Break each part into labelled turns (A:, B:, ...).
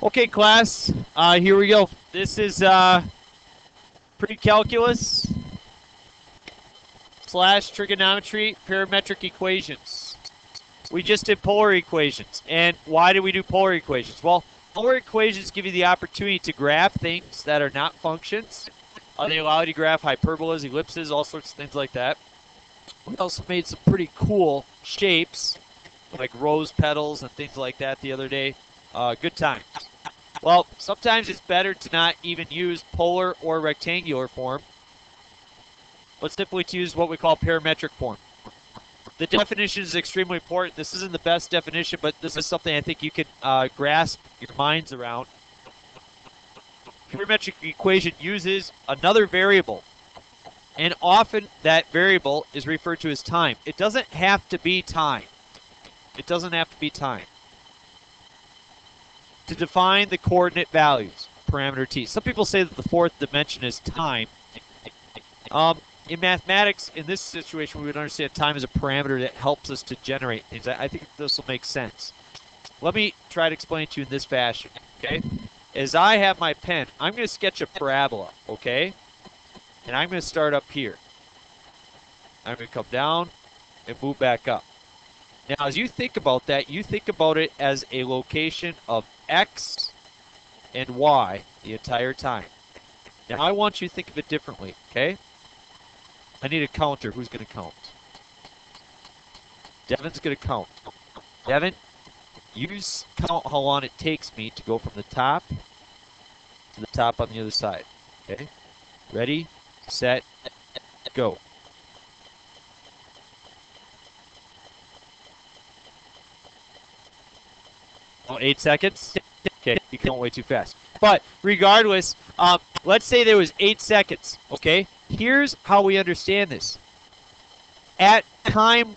A: Okay, class, here we go. This is Precalculus / Trigonometry Parametric Equations. We just did polar equations. And why did we do polar equations? Well, polar equations give you the opportunity to graph things that are not functions. They allow you to graph hyperbolas, ellipses, all sorts of things like that. We also made some pretty cool shapes, like rose petals and things like that the other day. Good times. Well, sometimes it's better to not even use polar or rectangular form, but simply to use what we call parametric form. The definition is extremely important. This isn't the best definition, but this is something I think you can grasp your minds around. Parametric equation uses another variable, and often that variable is referred to as time. It doesn't have to be time. It doesn't have to be time. To define the coordinate values, parameter t. Some people say that the fourth dimension is time. In mathematics, in this situation, we would understand time as a parameter that helps us to generate things. I think this will make sense. Let me try to explain it to you in this fashion, okay? As I have my pen, I'm going to sketch a parabola, okay? And I'm going to start up here. I'm going to come down and move back up. Now, as you think about that, you think about it as a location of x and y the entire time. Now, I want you to think of it differently, okay? I need a counter. Who's going to count? Devin's going to count. Devin, you count how long it takes me to go from the top to the top on the other side, okay? Ready, set, go. Oh, 8 seconds? Okay, you count way too fast. But regardless, let's say there was 8 seconds, okay? Here's how we understand this. At time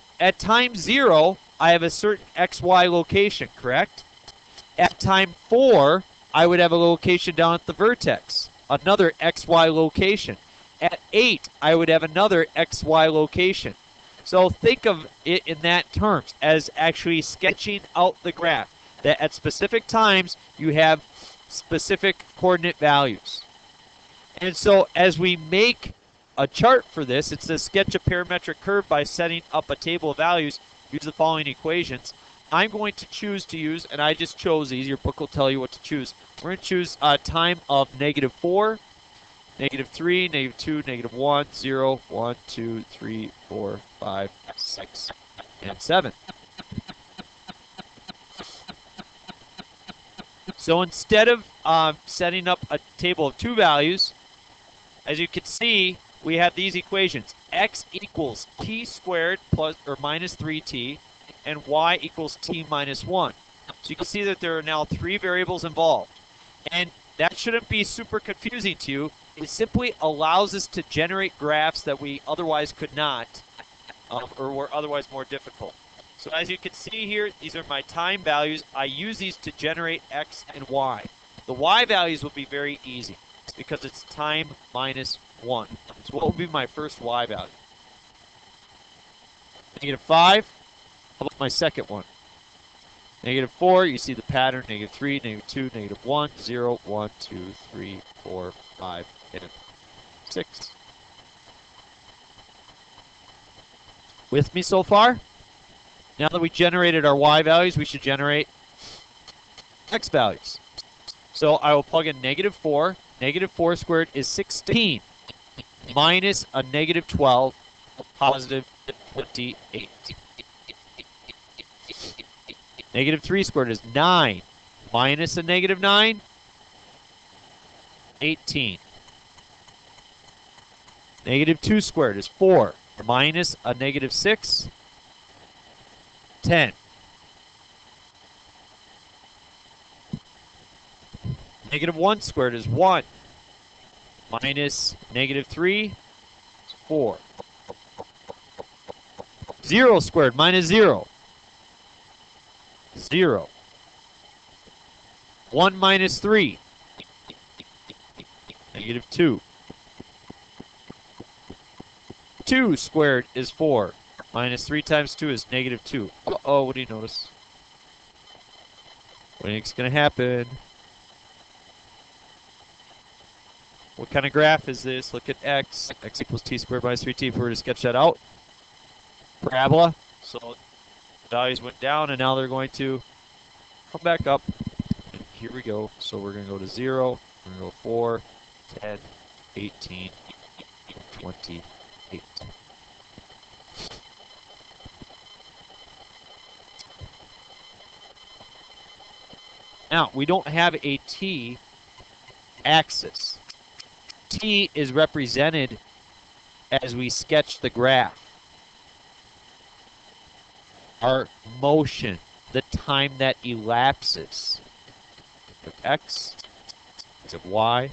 A: 0, I have a certain xy location, correct? At time 4, I would have a location down at the vertex, another xy location. At 8, I would have another xy location. So think of it in that terms, as actually sketching out the graph, that at specific times you have specific coordinate values. And so as we make a chart for this, it says sketch a parametric curve by setting up a table of values. Use the following equations. I'm going to choose to use, and I just chose these. Your book will tell you what to choose. We're going to choose a time of -4, -3, -2, -1, 0, 1, 2, 3, 4, 5, 6, and 7. So instead of setting up a table of 2 values, as you can see, we have these equations. X equals t squared plus or minus 3t, and y equals t minus 1. So you can see that there are now 3 variables involved. And that shouldn't be super confusing to you. It simply allows us to generate graphs that we otherwise could not, or were otherwise more difficult. So as you can see here, these are my time values. I use these to generate x and y. The y values will be very easy because it's time minus 1. So what would be my first y value? -5. How about my second one? -4, you see the pattern, -3, -2, -1, 0, 1, 2, 3, 4, 5, and 6. With me so far? Now that we generated our y values, we should generate x values. So I will plug in -4. -4 squared is 16 minus a -12, positive 28. -3 squared is 9 minus a -9, 18. -2 squared is 4 minus a -6, 10. -1 squared is 1 minus -3 is 4. 0 squared minus 0, 0. 1 minus 3, -2. 2 squared is 4. Minus 3 times 2 is -2. Uh-oh, what do you notice? What do you think's going to happen? What kind of graph is this? Look at x. X equals t squared minus 3t. If we were to sketch that out. Parabola. So values went down, and now they're going to come back up. Here we go. So we're going to go to 0. We're going to go 4, 10, 18, 28. Now, we don't have a t axis. T is represented as we sketch the graph. Our motion, the time that elapses. Of x, of y.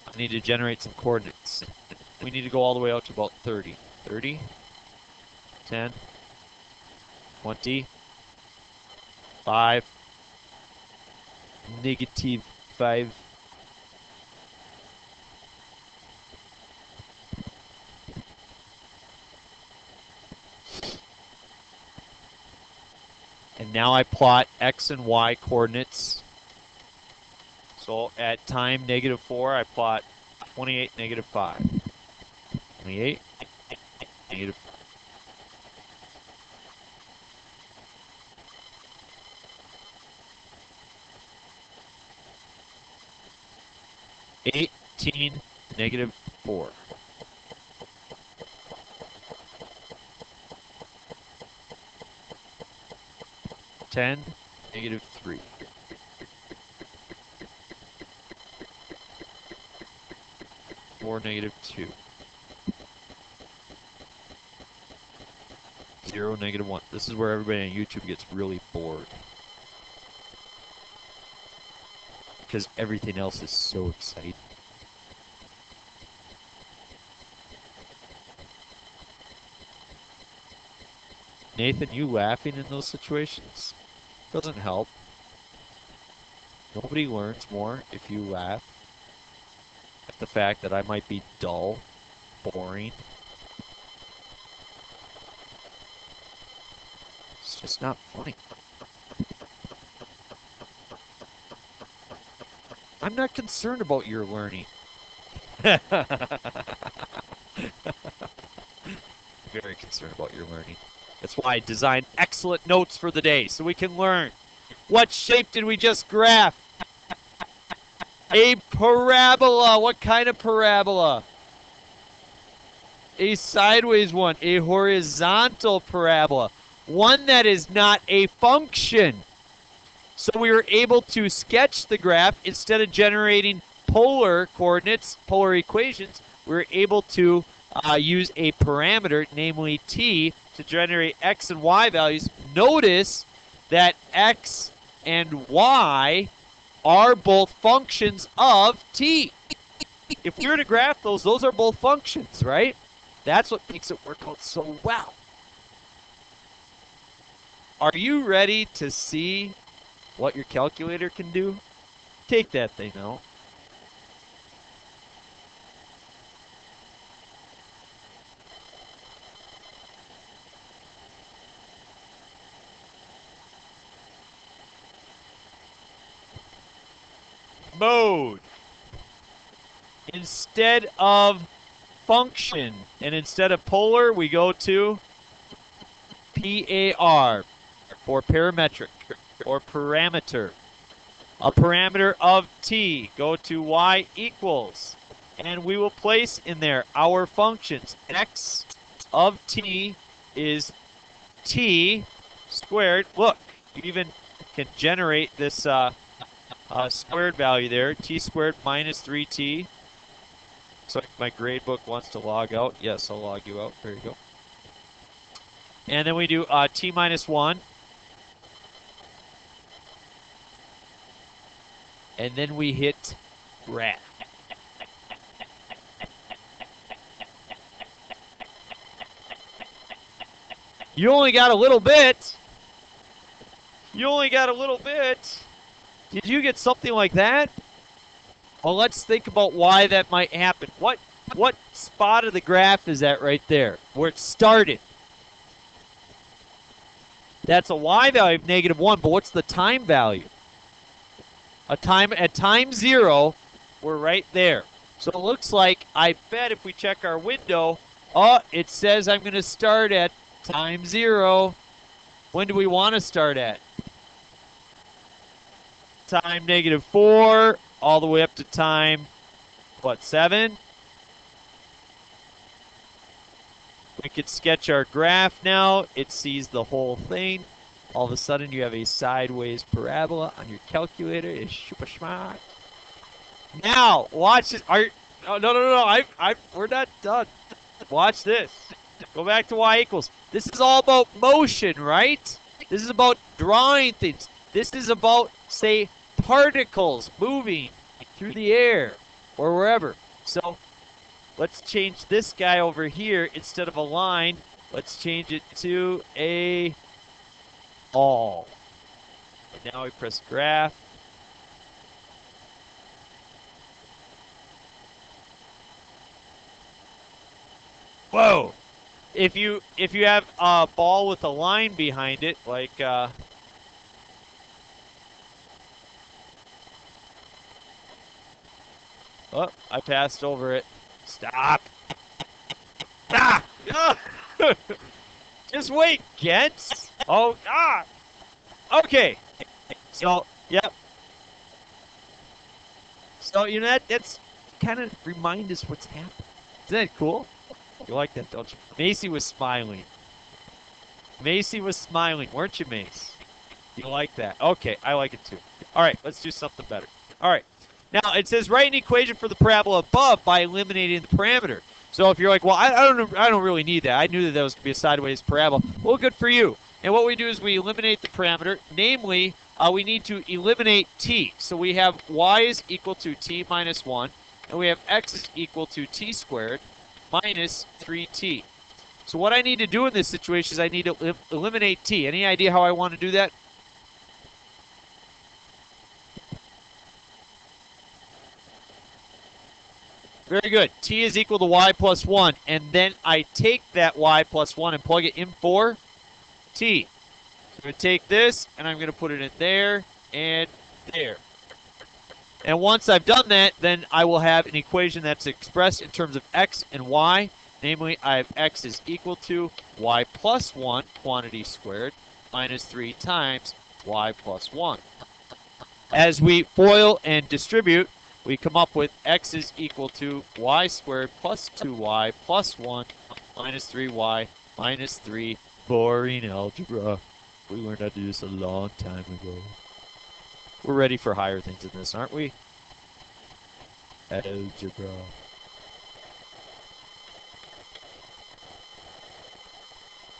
A: I need to generate some coordinates. We need to go all the way out to about 30. 30, 10, 20, 5, negative 5, and now I plot x and y coordinates. So at time -4, I plot 28, -5. 28, negative 18, -4. 10, -3. 4, -2. 0, -1. This is where everybody on YouTube gets really bored. Because everything else is so exciting. Nathan, you laughing in those situations doesn't help. Nobody learns more if you laugh at the fact that I might be dull, boring. It's just not funny. I'm not concerned about your learning. Very concerned about your learning. That's why I designed excellent notes for the day, so we can learn. What shape did we just graph? A parabola. What kind of parabola? A sideways one. A horizontal parabola. One that is not a function. So we were able to sketch the graph instead of generating polar coordinates, polar equations. We were able to use a parameter, namely t, to generate x and y values. Notice that x and y are both functions of t. If we were to graph those are both functions, right? That's what makes it work out so well. Are you ready to see what your calculator can do? Take that thing out. Mode. Instead of function and instead of polar, we go to PAR for parametric or parameter. A parameter of t. Go to y equals. And we will place in there our functions. X of t is t squared. Look, you even can generate this squared value there. T squared minus 3t. So my gradebook wants to log out. Yes, I'll log you out. There you go. And then we do t minus 1. And then we hit graph. You only got a little bit. You only got a little bit. Did you get something like that? Well, let's think about why that might happen. What what spot of the graph is that right there, where it started? That's a y value of -1, but what's the time value? At time 0, we're right there. So it looks like, I bet if we check our window, oh, it says I'm going to start at time 0. When do we want to start at? Time -4, all the way up to time, what, 7? We could sketch our graph now. It sees the whole thing. All of a sudden, you have a sideways parabola on your calculator. It's super smart. Now, watch this. Oh, no. We're not done. Watch this. Go back to y equals. This is all about motion, right? This is about drawing things. This is about, say, particles moving through the air or wherever. So let's change this guy over here. Instead of a line, let's change it to a all. And now we press graph. Whoa! If you have a ball with a line behind it, like oh, I passed over it. Stop! Ah! Just wait, gents. Oh, ah! Okay. So, yep. So, you know, that's kind of remind us what's happening. Isn't that cool? You like that, don't you? Macy was smiling. Macy was smiling, weren't you, Mace? You like that? Okay, I like it too. All right, let's do something better. All right. Now, it says write an equation for the parabola above by eliminating the parameter. So if you're like, well, I don't really need that. I knew that was going to be a sideways parabola. Well, good for you. And what we do is we eliminate the parameter. Namely, we need to eliminate t. So we have y is equal to t minus 1. And we have x is equal to t squared minus 3t. So what I need to do in this situation is I need to eliminate t. Any idea how I want to do that? Very good. T is equal to y plus 1. And then I take that y plus 1 and plug it in for t. So I'm going to take this, and I'm going to put it in there and there. And once I've done that, then I will have an equation that's expressed in terms of x and y. Namely, I have x is equal to y plus 1, quantity squared, minus 3 times y plus 1. As we FOIL and distribute, we come up with x is equal to y squared plus 2y plus 1 minus 3y minus 3. Boring algebra. We learned how to do this a long time ago. We're ready for higher things than this, aren't we? Algebra.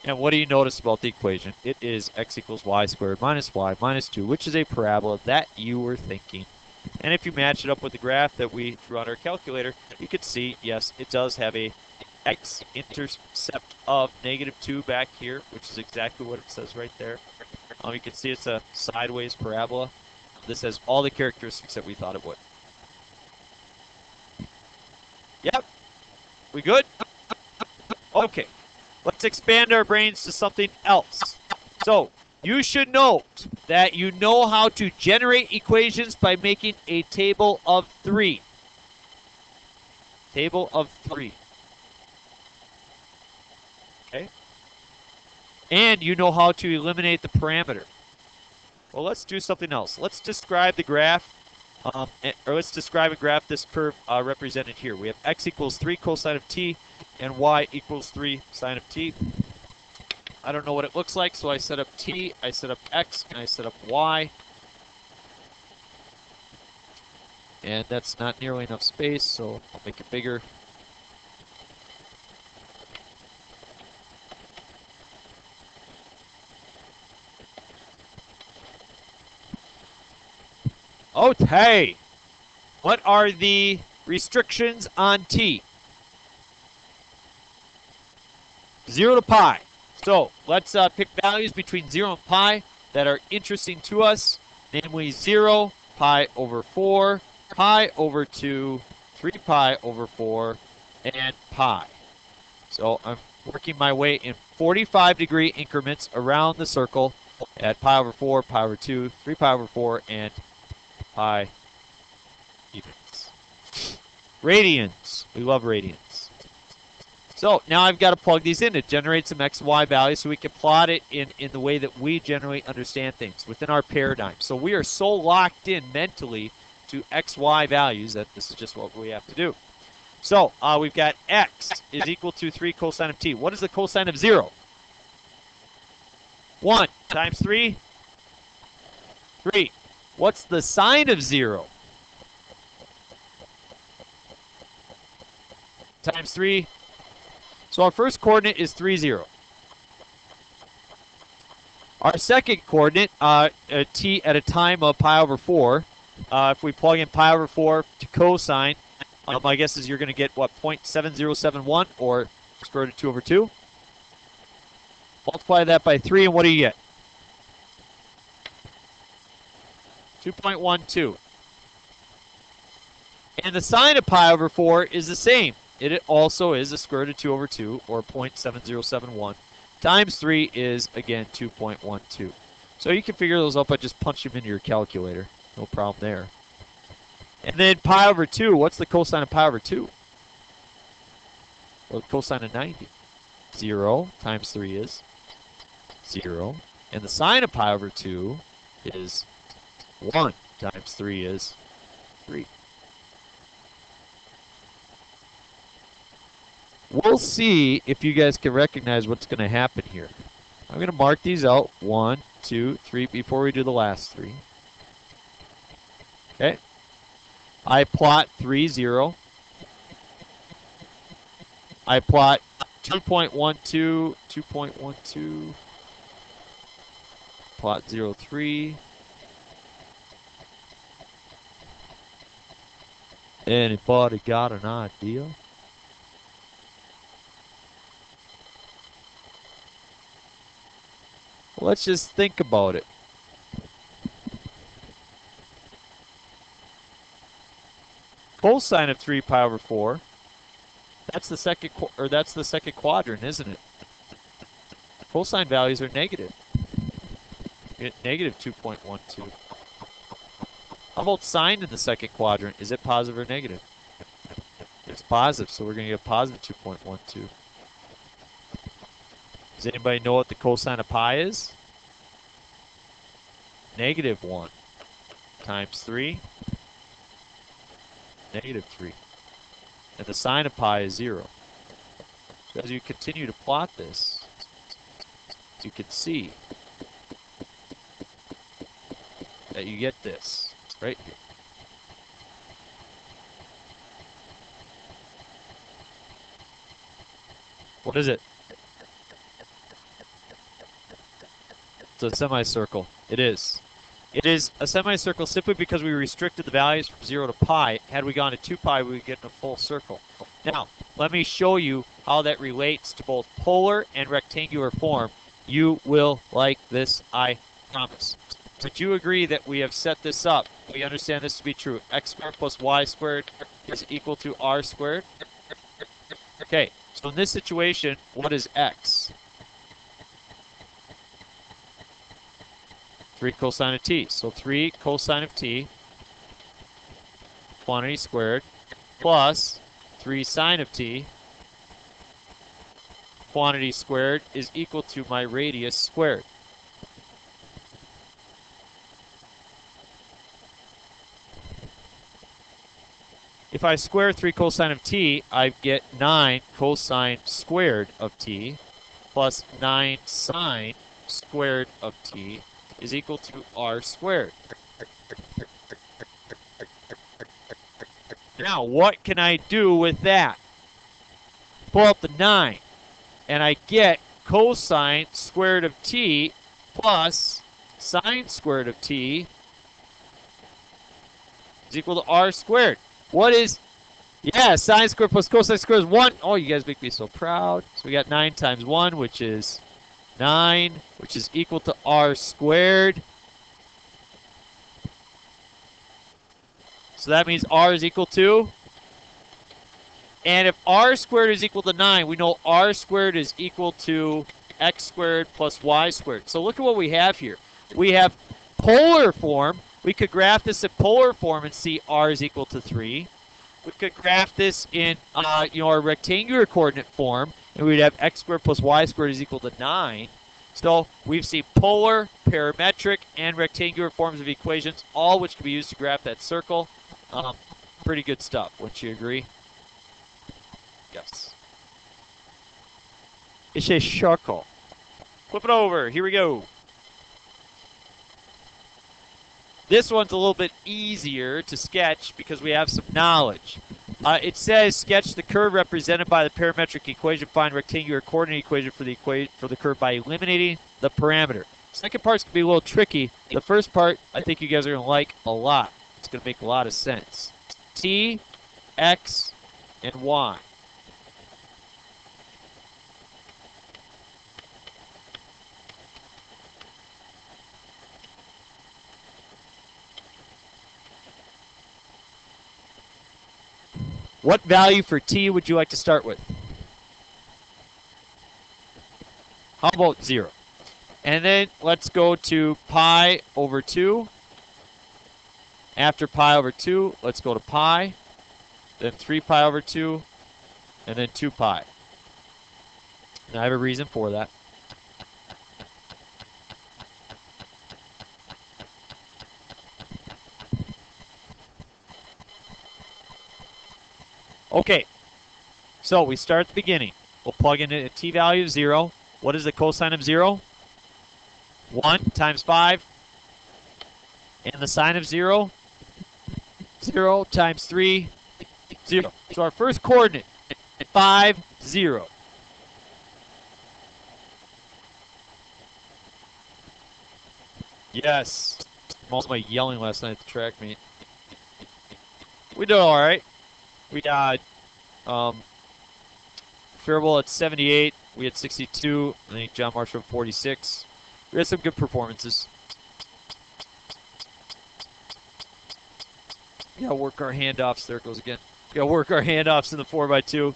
A: And what do you notice about the equation? It is x equals y squared minus y minus 2, which is a parabola that you were thinking. And if you match it up with the graph that we drew on our calculator, you could see, yes, it does have a x-intercept of -2 back here, which is exactly what it says right there. You can see it's a sideways parabola. This has all the characteristics that we thought it would. Yep. We good? Okay. Let's expand our brains to something else. So, you should note that you know how to generate equations by making a table of 3. Table of 3. Okay? And you know how to eliminate the parameter. Well, let's do something else. Let's describe the graph, or let's describe and graph this curve represented here. We have x equals 3 cosine of t and y equals 3 sine of t. I don't know what it looks like, so I set up t, I set up x, and I set up y. And that's not nearly enough space, so I'll make it bigger. Okay. What are the restrictions on t? 0 to pi. So let's pick values between 0 and pi that are interesting to us, namely 0, pi over 4, pi over 2, 3 pi over 4, and pi. So I'm working my way in 45-degree increments around the circle at pi over 4, pi over 2, 3 pi over 4, and pi evens. Radians. We love radians. So now I've got to plug these in to generate some x, y values so we can plot it in the way that we generally understand things within our paradigm. So we are so locked in mentally to x, y values that this is just what we have to do. So we've got x is equal to 3 cosine of t. What is the cosine of 0? 1 times 3? 3. What's the sine of 0? Times 3. So our first coordinate is 3, 0. Our second coordinate, t at a time of pi over 4, if we plug in pi over 4 to cosine, my guess is you're going to get, what, 0.7071 or square root of 2 over 2. Multiply that by 3, and what do you get? 2.12. And the sine of pi over 4 is the same. It also is the square root of 2 over 2, or 0.7071, times 3 is, again, 2.12. So you can figure those out by just punching them into your calculator. No problem there. And then pi over 2, what's the cosine of pi over 2? Well, the cosine of 90. 0 times 3 is 0. And the sine of pi over 2 is 1 times 3 is 3. We'll see if you guys can recognize what's going to happen here. I'm going to mark these out. 1, 2, 3 before we do the last 3. Okay. I plot 3, 0. I plot 2.12, 2.12. Plot 0, 3. Anybody got an idea? Let's just think about it. Cosine of 3 pi over 4. That's the second quadrant, isn't it? Cosine values are negative. You get negative 2.12. How about sine in the second quadrant? Is it positive or negative? It's positive, so we're going to get positive 2.12. Does anybody know what the cosine of pi is? Negative 1 times 3, negative 3. And the sine of pi is 0. So as you continue to plot this, you can see that you get this right here. What is it? It's a semicircle. It is. It is a semicircle simply because we restricted the values from 0 to pi. Had we gone to 2 pi, we would get in a full circle. Now, let me show you how that relates to both polar and rectangular form. You will like this, I promise. Would you agree that we have set this up? We understand this to be true. X squared plus y squared is equal to r squared. Okay, so in this situation, what is x? 3 cosine of t. So 3 cosine of t, quantity squared, plus 3 sine of t, quantity squared, is equal to my radius squared. If I square 3 cosine of t, I get 9 cosine squared of t plus 9 sine squared of t is equal to r squared. Now, what can I do with that? Pull out the 9, and I get cosine squared of t plus sine squared of t is equal to r squared. What is, yeah, sine squared plus cosine squared is 1. Oh, you guys make me so proud. So we got 9 times 1, which is 9, which is equal to r squared. So that means r is equal to And if r squared is equal to 9, we know r squared is equal to x squared plus y squared. So look at what we have here. We have polar form. We could graph this at polar form and see r is equal to 3. We could graph this in our rectangular coordinate form, and we'd have x squared plus y squared is equal to 9. So we've seen polar, parametric, and rectangular forms of equations, all which can be used to graph that circle. Pretty good stuff, wouldn't you agree? Yes. It's a circle. Flip it over. Here we go. This one's a little bit easier to sketch because we have some knowledge. It says sketch the curve represented by the parametric equation. Find rectangular coordinate equation for the curve by eliminating the parameter. Second part's going to be a little tricky. The first part, I think you guys are going to like a lot. It's going to make a lot of sense. T, X, and Y. What value for t would you like to start with? How about 0? And then let's go to pi over 2. After pi over 2, let's go to pi. Then 3 pi over 2. And then 2 pi. Now I have a reason for that. Okay, so we start at the beginning. We'll plug in a t value of 0. What is the cosine of 0? 1 times 5. And the sine of 0? 0 times 3, 0. So our first coordinate, 5, 0. Yes. Most of my yelling last night at the track meet. We did all right. We got Parabola at 78. We had 62. I think John Marshall 46. We had some good performances. We gotta work our handoffs. There it goes again. We gotta work our handoffs in the 4x2.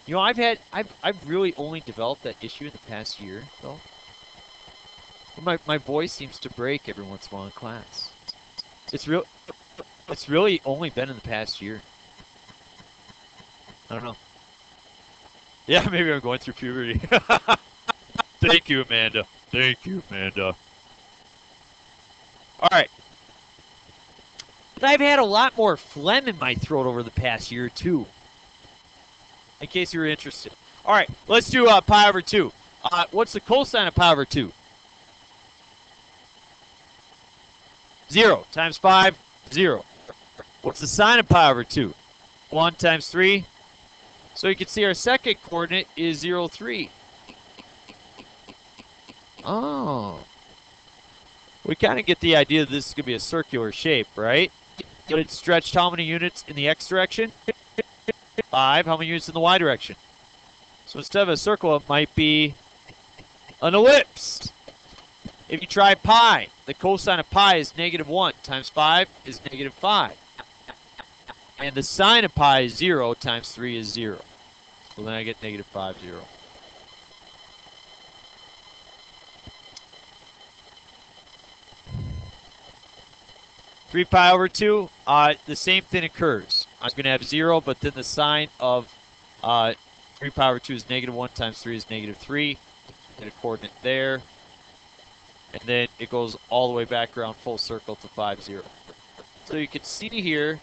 A: You know, I've really only developed that issue in the past year, though. My voice seems to break every once in a while in class. It's really only been in the past year. I don't know. Yeah, maybe I'm going through puberty. Thank you, Amanda. Thank you, Amanda. All right. But I've had a lot more phlegm in my throat over the past year, too. In case you were interested. All right, let's do pi over 2. What's the cosine of pi over 2? 0 times 5, 0. What's the sine of pi over 2? 1 times 3. So you can see our second coordinate is 0, 3. Oh. We kind of get the idea that this is going to be a circular shape, right? But it's stretched how many units in the x direction? 5. How many units in the y direction? So instead of a circle, it might be an ellipse. If you try pi, the cosine of pi is -1 times 5 is -5. And the sine of pi is 0 times 3 is 0. So then I get -5, 0. Three pi over 2, the same thing occurs. I'm going to have 0, but then the sine of 3 pi over 2 is -1 times 3 is -3. Get a coordinate there. And then it goes all the way back around full circle to 5, 0. So you can see here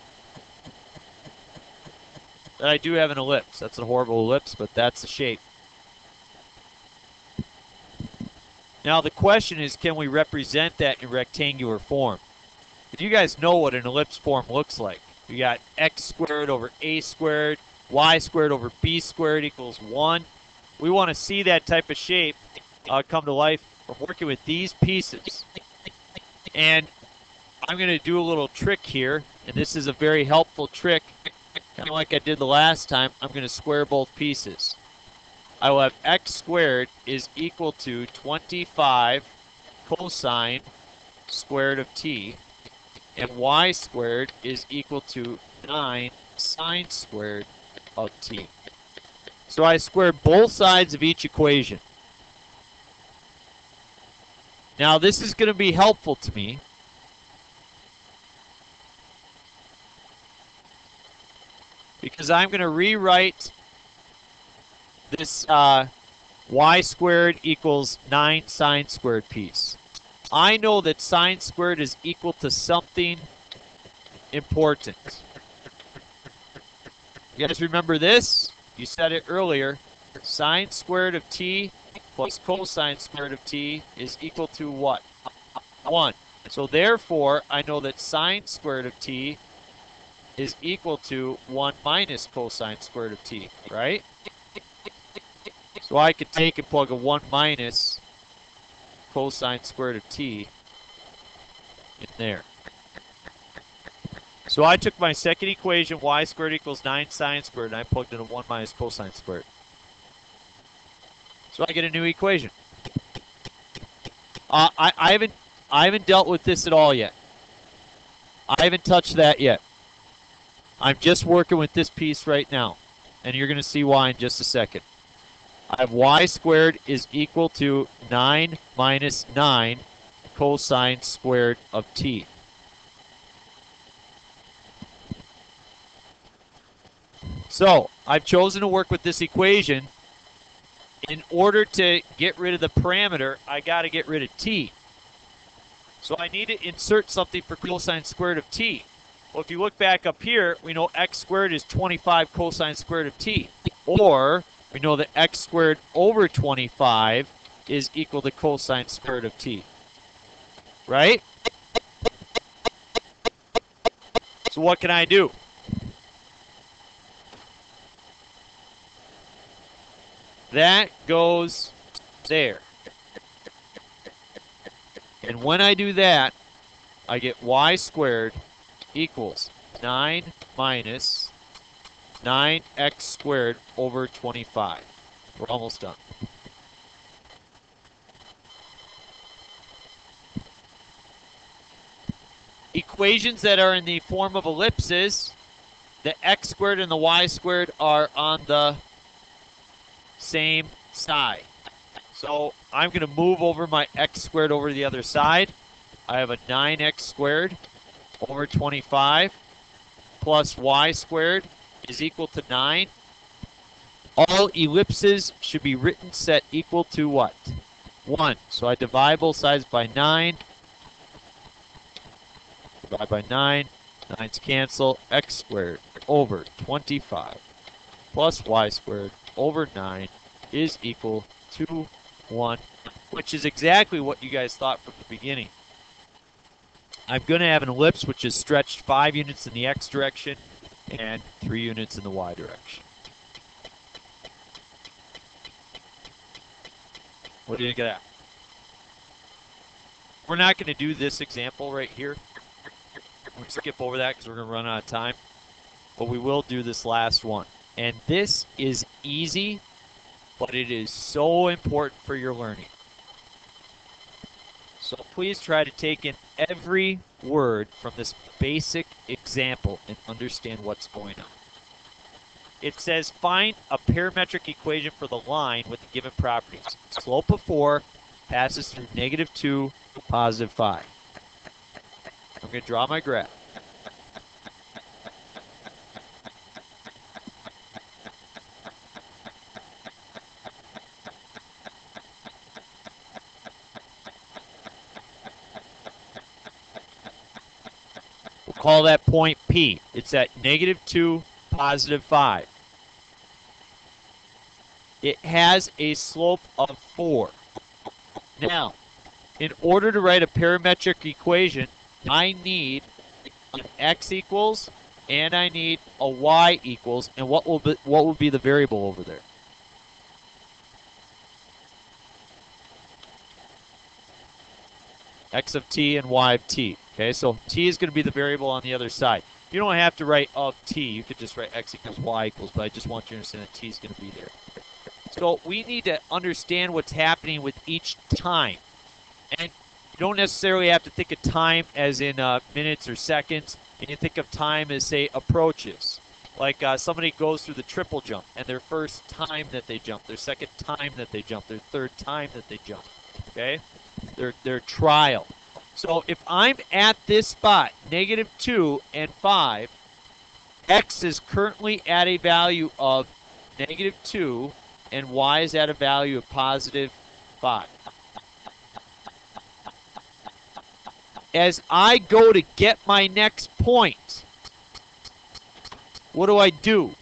A: that I do have an ellipse. That's a horrible ellipse, but that's the shape. Now the question is, can we represent that in rectangular form? If you guys know what an ellipse form looks like, you got x squared over a squared, y squared over b squared equals 1. We want to see that type of shape come to life. We're working with these pieces. And I'm going to do a little trick here, and this is a very helpful trick. Kind of like I did the last time, I'm going to square both pieces. I will have x squared is equal to 25 cosine squared of t. and y squared is equal to 9 sine squared of t. So I squared both sides of each equation. Now this is going to be helpful to me because I'm going to rewrite this y squared equals 9 sine squared piece. I know that sine squared is equal to something important. You guys remember this? You said it earlier. Sine squared of t plus cosine squared of t is equal to what? 1. So therefore, I know that sine squared of t is equal to 1 minus cosine squared of t, right? So I could take and plug a 1 minus cosine squared of t in there. So I took my second equation, y squared equals 9 sine squared, and I plugged in a 1 minus cosine squared. So I get a new equation. I haven't dealt with this at all yet. I haven't touched that yet. I'm just working with this piece right now, and you're going to see why in just a second. I have y squared is equal to 9 minus 9 cosine squared of t. So I've chosen to work with this equation. In order to get rid of the parameter, I got to get rid of t. So I need to insert something for cosine squared of t. Well, if you look back up here, we know x squared is 25 cosine squared of t. Or we know that x squared over 25 is equal to cosine squared of t. Right? So what can I do? That goes there. And when I do that, I get y squared equals 9 minus 9x squared over 25. We're almost done. Equations that are in the form of ellipses, the x squared and the y squared are on the same side. So I'm going to move over my x squared over to the other side. I have a 9x squared over 25 plus y squared is equal to 9. All ellipses should be written set equal to what? 1. So I divide both sides by 9. Divide by 9. 9's cancel. X squared over 25 plus y squared over 9 is equal to 1, which is exactly what you guys thought from the beginning. I'm going to have an ellipse which is stretched 5 units in the x direction and 3 units in the y direction. What do you think of that? We're not going to do this example right here. We'll skip over that because we're going to run out of time. But we will do this last one. And this is easy, but it is so important for your learning. So please try to take in every word from this basic example and understand what's going on. It says find a parametric equation for the line with the given properties. Slope of 4 passes through -2, +5. I'm going to draw my graph. Call that point P. It's at -2, +5. It has a slope of 4. Now, in order to write a parametric equation, I need an x equals and I need a y equals. And what will be the variable over there? X of t and y of t. Okay, so t is going to be the variable on the other side. You don't have to write of t. You could just write x equals y equals, but I just want you to understand that t is going to be there. So we need to understand what's happening with each time. And don't necessarily have to think of time as in minutes or seconds. And you think of time as, say, approaches. Like somebody goes through the triple jump, and their first time that they jump, their second time that they jump, their third time that they jump. Okay? Their trial. So if I'm at this spot, -2 and 5, x is currently at a value of -2, and y is at a value of +5. As I go to get my next point, what do?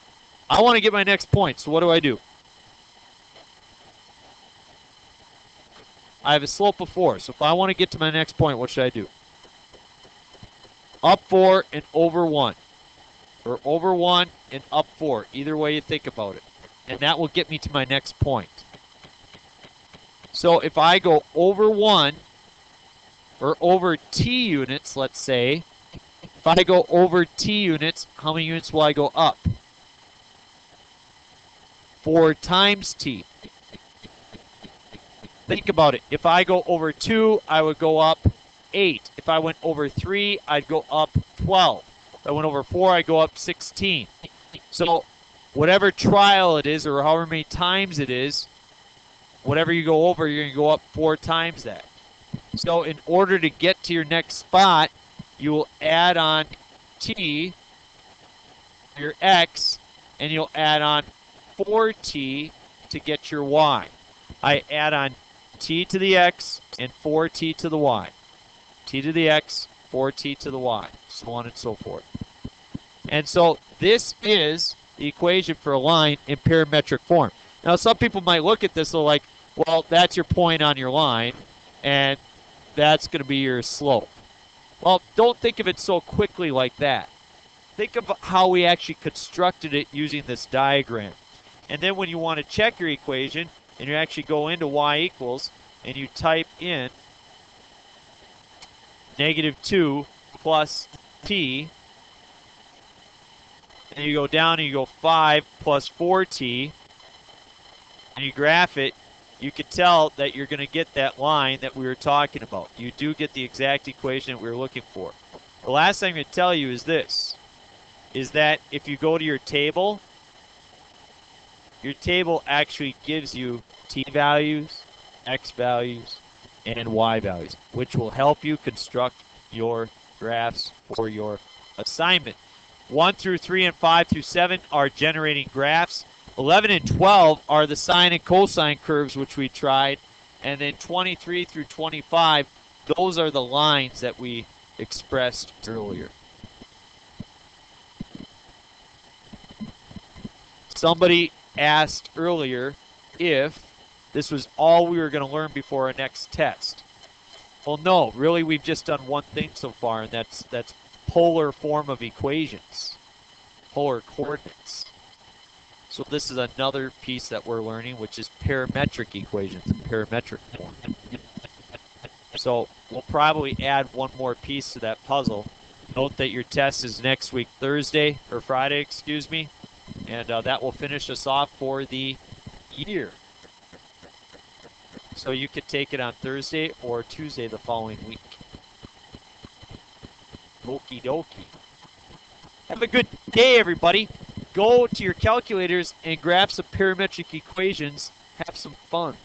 A: I want to get my next point, so what do? I have a slope of 4, so if I want to get to my next point, what should I do? Up 4 and over 1. Or over 1 and up 4, either way you think about it. And that will get me to my next point. So if I go over 1, or over t units, let's say, if I go over t units, how many units will I go up? 4 times t. Think about it. If I go over 2, I would go up 8. If I went over 3, I'd go up 12. If I went over 4, I'd go up 16. So whatever trial it is, or however many times it is, whatever you go over, you're going to go up 4 times that. So in order to get to your next spot, you will add on t, your x, and you'll add on 4t to get your y. I add on t to the x and 4t to the y. T to the x, 4t to the y, so on and so forth. And so this is the equation for a line in parametric form. Now some people might look at this and like, well, that's your point on your line, and that's going to be your slope. Well, don't think of it so quickly like that. Think of how we actually constructed it using this diagram. And then when you want to check your equation, and you actually go into y equals, and you type in -2 plus t, and you go down and you go 5 plus 4t, and you graph it, you could tell that you're going to get that line that we were talking about. You do get the exact equation that we were looking for. The last thing I'm going to tell you is this, is that if you go to your table actually gives you t values, x values, and y values, which will help you construct your graphs for your assignment. 1 through 3 and 5 through 7 are generating graphs. 11 and 12 are the sine and cosine curves, which we tried. And then 23 through 25, those are the lines that we expressed earlier. Somebody asked earlier if this was all we were going to learn before our next test. Well, no, really we've just done one thing so far, and that's polar form of equations, polar coordinates. So this is another piece that we're learning, which is parametric equations in parametric form. So we'll probably add one more piece to that puzzle. Note that your test is next week, Thursday, or Friday, excuse me, and that will finish us off for the year. So you could take it on Thursday or Tuesday the following week. Okie dokie. Have a good day, everybody. Go to your calculators and graph some parametric equations. Have some fun.